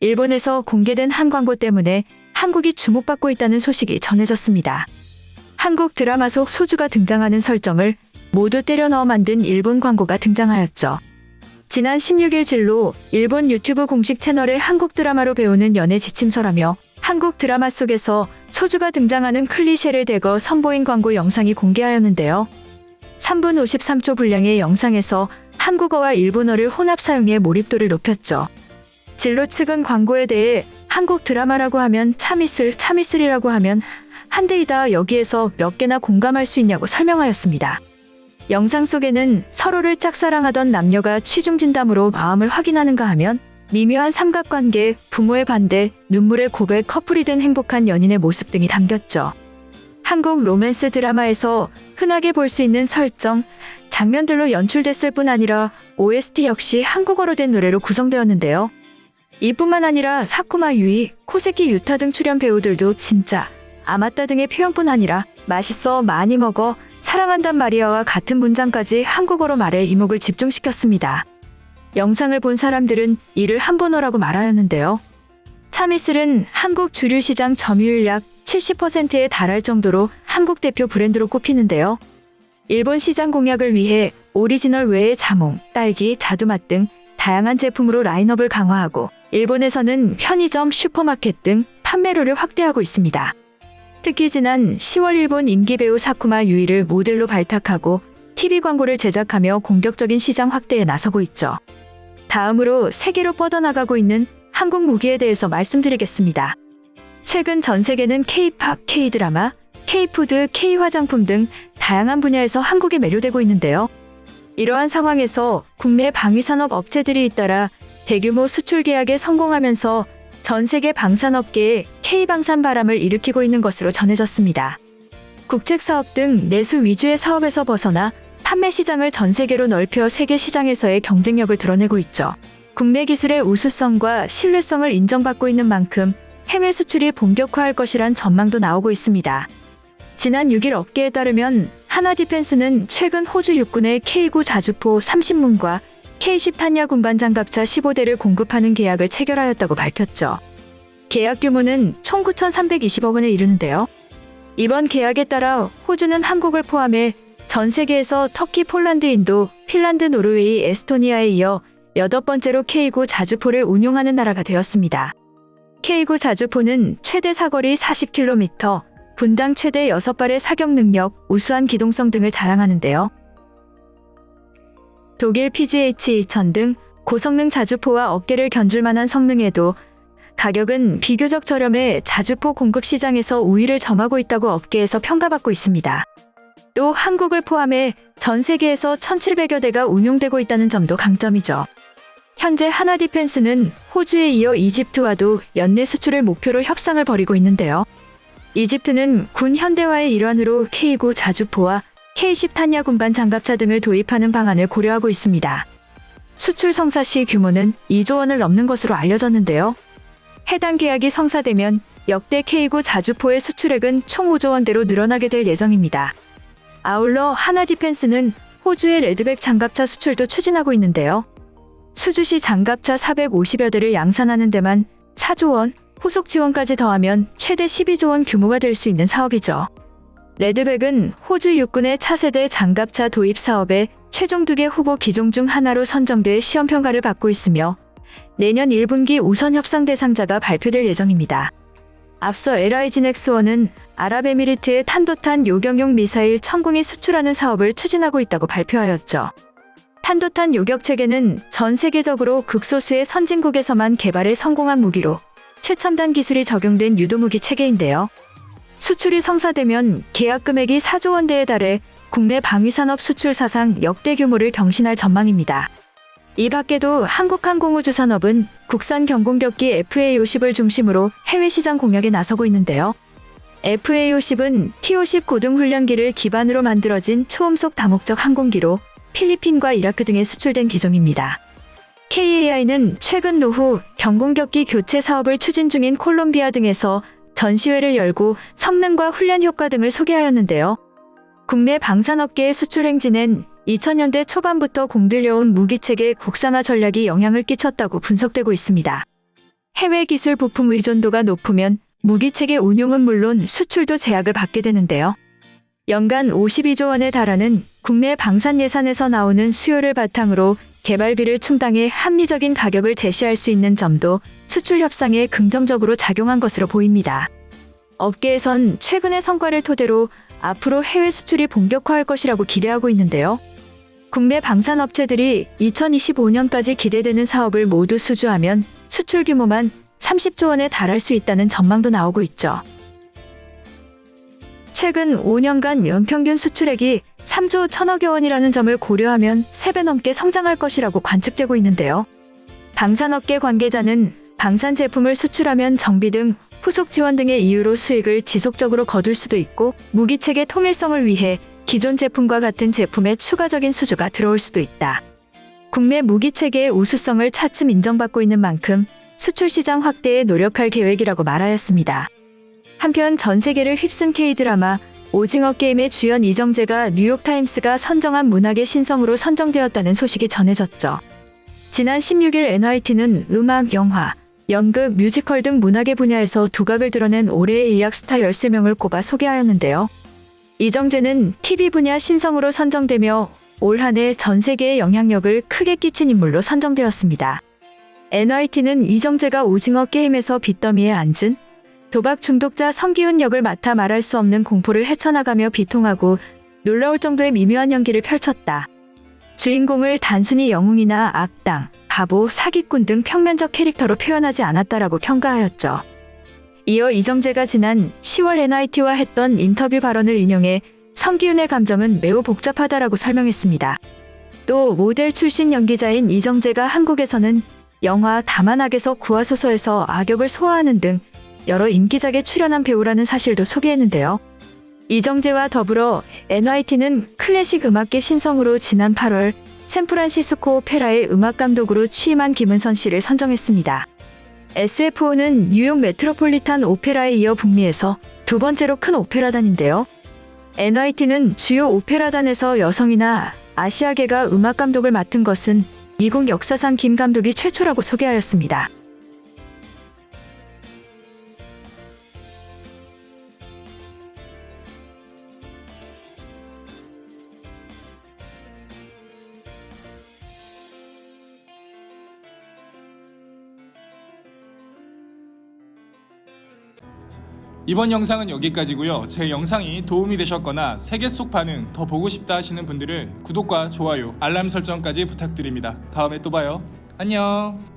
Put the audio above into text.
일본에서 공개된 한 광고 때문에 한국이 주목받고 있다는 소식이 전해졌습니다. 한국 드라마 속 소주가 등장하는 설정을 모두 때려 넣어 만든 일본 광고가 등장하였죠. 지난 16일 진로 일본 유튜브 공식 채널에 한국 드라마로 배우는 연애 지침서라며 한국 드라마 속에서 소주가 등장하는 클리셰를 대거 선보인 광고 영상이 공개하였는데요. 3분 53초 분량의 영상에서 한국어와 일본어를 혼합 사용해 몰입도를 높였죠. 진로 측은 광고에 대해 한국 드라마라고 하면 참이슬이라고 하면 한데이다 여기에서 몇 개나 공감할 수 있냐고 설명하였습니다. 영상 속에는 서로를 짝사랑하던 남녀가 취중진담으로 마음을 확인하는가 하면 미묘한 삼각관계, 부모의 반대, 눈물의 고백, 커플이 된 행복한 연인의 모습 등이 담겼죠. 한국 로맨스 드라마에서 흔하게 볼 수 있는 설정, 장면들로 연출됐을 뿐 아니라 OST 역시 한국어로 된 노래로 구성되었는데요. 이뿐만 아니라 사쿠마 유이, 코세키 유타 등 출연 배우들도 진짜, 아맞다 등의 표현뿐 아니라 맛있어, 많이 먹어, 사랑한단 말이야와 같은 문장까지 한국어로 말해 이목을 집중시켰습니다. 영상을 본 사람들은 이를 한번어라고 말하였는데요. 참이슬은 한국 주류 시장 점유율 약 70%에 달할 정도로 한국 대표 브랜드로 꼽히는데요. 일본 시장 공략을 위해 오리지널 외에 자몽, 딸기, 자두맛 등 다양한 제품으로 라인업을 강화하고 일본에서는 편의점, 슈퍼마켓 등 판매로를 확대하고 있습니다. 특히 지난 10월 일본 인기 배우 사쿠마 유이를 모델로 발탁하고 TV 광고를 제작하며 공격적인 시장 확대에 나서고 있죠. 다음으로 세계로 뻗어나가고 있는 한국 무기에 대해서 말씀드리겠습니다. 최근 전 세계는 K-팝, K-드라마, K-푸드, K-화장품 등 다양한 분야에서 한국에 매료되고 있는데요. 이러한 상황에서 국내 방위산업 업체들이 잇따라 대규모 수출 계약에 성공하면서 전 세계 방산업계에 K방산 바람을 일으키고 있는 것으로 전해졌습니다. 국책사업 등 내수 위주의 사업에서 벗어나 판매 시장을 전 세계로 넓혀 세계 시장에서의 경쟁력을 드러내고 있죠. 국내 기술의 우수성과 신뢰성을 인정받고 있는 만큼 해외 수출이 본격화할 것이란 전망도 나오고 있습니다. 지난 6일 업계에 따르면 하나디펜스는 최근 호주 육군의 K9 자주포 30문과 K10 탄약 운반 장갑차 15대를 공급하는 계약을 체결하였다고 밝혔죠. 계약 규모는 총 9,320억 원에 이르는데요. 이번 계약에 따라 호주는 한국을 포함해 전 세계에서 터키, 폴란드, 인도, 핀란드, 노르웨이, 에스토니아에 이어 8번째로 K9 자주포를 운용하는 나라가 되었습니다. K9 자주포는 최대 사거리 40km, 분당 최대 6발의 사격 능력, 우수한 기동성 등을 자랑하는데요. 독일 PGH-2000 등 고성능 자주포와 어깨를 견줄 만한 성능에도 가격은 비교적 저렴해 자주포 공급 시장에서 우위를 점하고 있다고 업계에서 평가받고 있습니다. 또 한국을 포함해 전 세계에서 1,700여 대가 운용되고 있다는 점도 강점이죠. 현재 하나디펜스는 호주에 이어 이집트와도 연내 수출을 목표로 협상을 벌이고 있는데요. 이집트는 군 현대화의 일환으로 K9 자주포와 K10 탄약 운반 장갑차 등을 도입하는 방안을 고려하고 있습니다. 수출 성사 시 규모는 2조 원을 넘는 것으로 알려졌는데요. 해당 계약이 성사되면 역대 K9 자주포의 수출액은 총 5조 원대로 늘어나게 될 예정입니다. 아울러 하나디펜스는 호주의 레드백 장갑차 수출도 추진하고 있는데요. 수주시 장갑차 450여 대를 양산하는 데만 4조 원, 후속 지원까지 더하면 최대 12조 원 규모가 될 수 있는 사업이죠. 레드백은 호주 육군의 차세대 장갑차 도입 사업에 최종 2개 후보 기종 중 하나로 선정돼 시험 평가를 받고 있으며 내년 1분기 우선 협상 대상자가 발표될 예정입니다. 앞서 LIG넥스원은 아랍에미리트의 탄도탄 요격용 미사일 천궁이 수출하는 사업을 추진하고 있다고 발표하였죠. 탄도탄 요격 체계는 전 세계적으로 극소수의 선진국에서만 개발에 성공한 무기로 최첨단 기술이 적용된 유도무기 체계인데요. 수출이 성사되면 계약 금액이 4조 원대에 달해 국내 방위산업 수출 사상 역대 규모를 경신할 전망입니다. 이 밖에도 한국항공우주산업은 국산 경공격기 FA-50을 중심으로 해외 시장 공략에 나서고 있는데요. FA-50은 T-50 고등훈련기를 기반으로 만들어진 초음속 다목적 항공기로 필리핀과 이라크 등에 수출된 기종입니다. KAI는 최근 노후 경공격기 교체 사업을 추진 중인 콜롬비아 등에서 전시회를 열고 성능과 훈련 효과 등을 소개하였는데요. 국내 방산업계의 수출 행진엔 2000년대 초반부터 공들여온 무기체계 국산화 전략이 영향을 끼쳤다고 분석되고 있습니다. 해외 기술 부품 의존도가 높으면 무기체계 운용은 물론 수출도 제약을 받게 되는데요. 연간 52조 원에 달하는 국내 방산 예산에서 나오는 수요를 바탕으로 개발비를 충당해 합리적인 가격을 제시할 수 있는 점도 수출 협상에 긍정적으로 작용한 것으로 보입니다. 업계에선 최근의 성과를 토대로 앞으로 해외 수출이 본격화할 것이라고 기대하고 있는데요. 국내 방산업체들이 2025년까지 기대되는 사업을 모두 수주하면 수출 규모만 30조 원에 달할 수 있다는 전망도 나오고 있죠. 최근 5년간 연평균 수출액이 3조 1천억여 원이라는 점을 고려하면 3배 넘게 성장할 것이라고 관측되고 있는데요. 방산업계 관계자는 방산 제품을 수출하면 정비 등 후속 지원 등의 이유로 수익을 지속적으로 거둘 수도 있고 무기체계 통일성을 위해 기존 제품과 같은 제품에 추가적인 수주가 들어올 수도 있다. 국내 무기체계의 우수성을 차츰 인정받고 있는 만큼 수출 시장 확대에 노력할 계획이라고 말하였습니다. 한편 전 세계를 휩쓴 K드라마 오징어 게임의 주연 이정재가 뉴욕타임스가 선정한 문학의 신성으로 선정되었다는 소식이 전해졌죠. 지난 16일 NYT는 음악, 영화, 연극, 뮤지컬 등 문학의 분야에서 두각을 드러낸 올해의 인력 스타 13명을 꼽아 소개하였는데요. 이정재는 TV 분야 신성으로 선정되며 올 한 해 전 세계에 영향력을 크게 끼친 인물로 선정되었습니다. NYT는 이정재가 오징어 게임에서 빚더미에 앉은 도박 중독자 성기훈 역을 맡아 말할 수 없는 공포를 헤쳐나가며 비통하고 놀라울 정도의 미묘한 연기를 펼쳤다. 주인공을 단순히 영웅이나 악당, 바보, 사기꾼 등 평면적 캐릭터로 표현하지 않았다라고 평가하였죠. 이어 이정재가 지난 10월 NIT와 했던 인터뷰 발언을 인용해 성기훈의 감정은 매우 복잡하다라고 설명했습니다. 또 모델 출신 연기자인 이정재가 한국에서는 영화 다만악에서 구하소서에서 악역을 소화하는 등 여러 인기작에 출연한 배우라는 사실도 소개했는데요. 이정재와 더불어 NYT는 클래식 음악계 신성으로 지난 8월 샌프란시스코 오페라의 음악감독으로 취임한 김은선 씨를 선정했습니다. SFO는 뉴욕 메트로폴리탄 오페라에 이어 북미에서 두 번째로 큰 오페라단인데요. NYT는 주요 오페라단에서 여성이나 아시아계가 음악감독을 맡은 것은 미국 역사상 김 감독이 최초라고 소개하였습니다. 이번 영상은 여기까지고요. 제 영상이 도움이 되셨거나 세계 속 반응 더 보고 싶다 하시는 분들은 구독과 좋아요, 알람 설정까지 부탁드립니다. 다음에 또 봐요. 안녕.